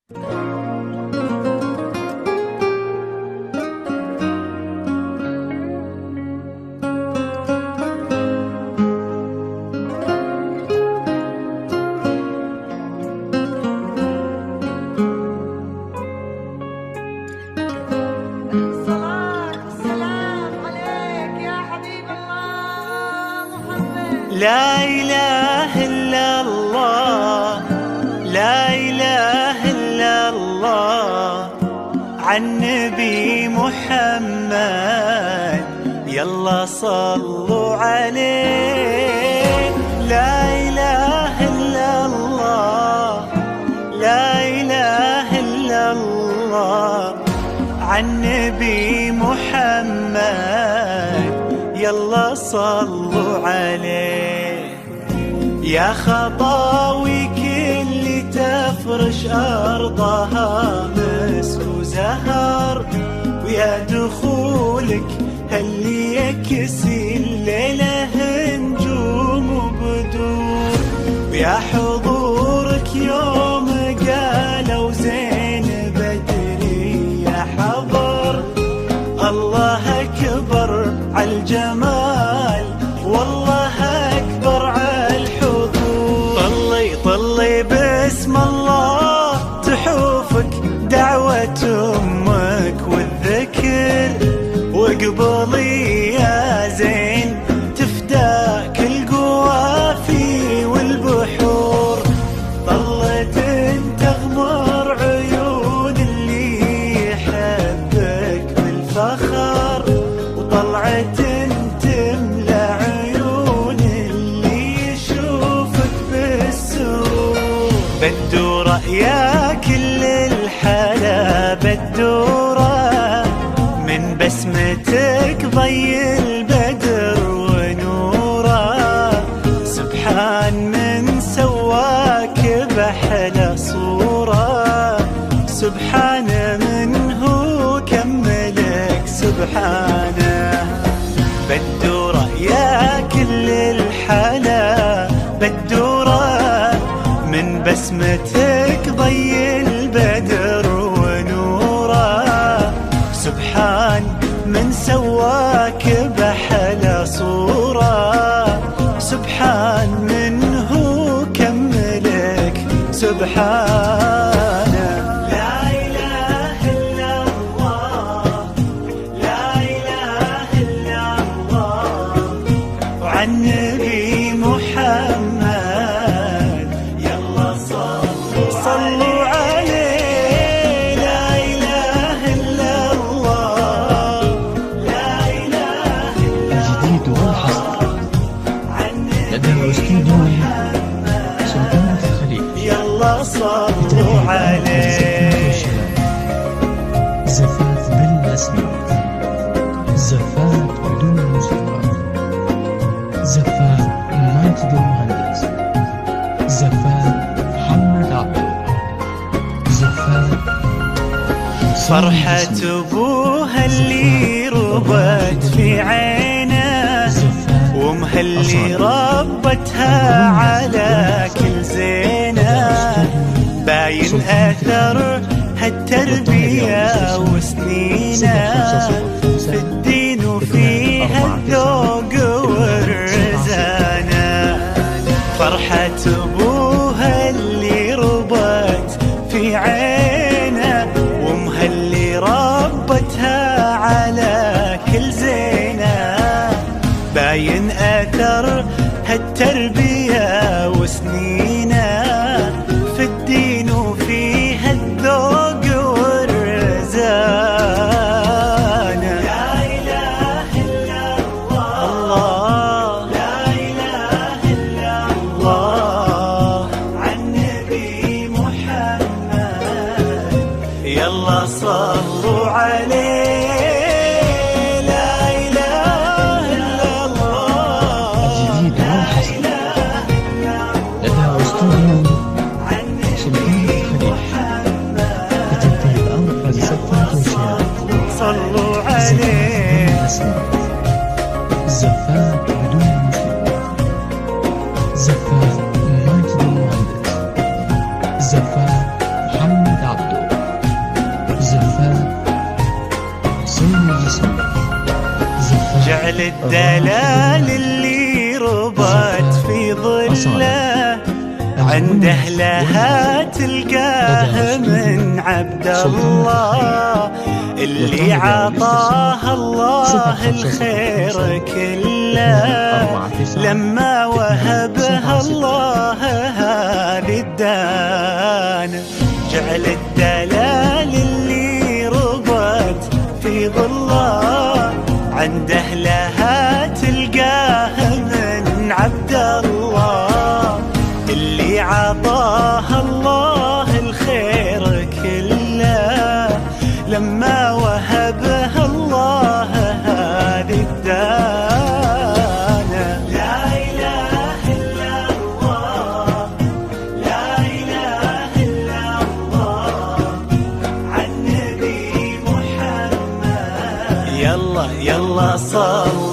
لا إله إلا الله، لا إله إلا الله، عن نبي محمد يلا صلوا عليه. لا إله إلا الله، لا إله إلا الله، عن نبي محمد يلا صلوا عليه. يا خطاوي كل تفرش أرضها مس وزهر، ويا دخولك هل يكسي الليلة نجوم وبدور، ويا حضورك يوم قالوا زين بدري يا حضر. الله أكبر عالجمال والله أكبر عالحضور. طلي باسم الله تحوفك دعوة أمك والذكر، واقبلي يا زين تفداك القوافي والبحور. ظلت تغمر عيون اللي يحبك بالفخر، وطلعت تملى عيون اللي يشوفك بالسرور. بدورة يا كل الحلا بدورة، من بسمتك ضي البدر ونوره. سبحان من سواك بحلى صورة، سبحان من هو كملك سبحانه. بدورة يا كل الحلا بدورة، من بسمتك ضي البدر ونوره. سبحان من سواك بحلى صورة، سبحان من هو كملك سبحانه. لا إله إلا الله، لا إله إلا الله، وعن نبي محمد يلا صلوا عليه. لا إله إلا الله، لا إله إلا الجديد والحصر لدى الاستوديو سلطان الخليل. يلا صلوا عليه. زفاف بالأسماء، زفاف بدون موسيقى، زفاف ماجد المهندس، زفاف محمد عبد، زفاف فرحة أبوها اللي ربت في عينه، ومهلي ربتها على كل زينه. باين أثر هالتربية وسنينه، في الدين وفيها الذوق والرزانة. فرحة أبوها اللي ربت في عينه، ومهلي ربتها على كل زينه. باين أثر هالتربية وسنينه، في الدين وفيها الذوق والرزانة. لا إله إلا الله، لا إله إلا الله، عن نبي محمد يلا صلوا عليه. صلوا عليه. زفاف بدون موسيقى، زفاف ماجد المهندس، زفاف محمد عبد. جعل الدلال اللي ربت في ظله عنده لها تلقاه من عبد الله اللي عطاه الله الخير كله لما وهبها الله هذه الدانة. جعل الدلال اللي ربت في ظله عنده لها تلقاه من عبد الله اللي عطاه الله الخير كله لما وهبها الله هذه الدانة. لا إله إلا الله لا إله إلا الله عن نبي محمد. يلا يلا صل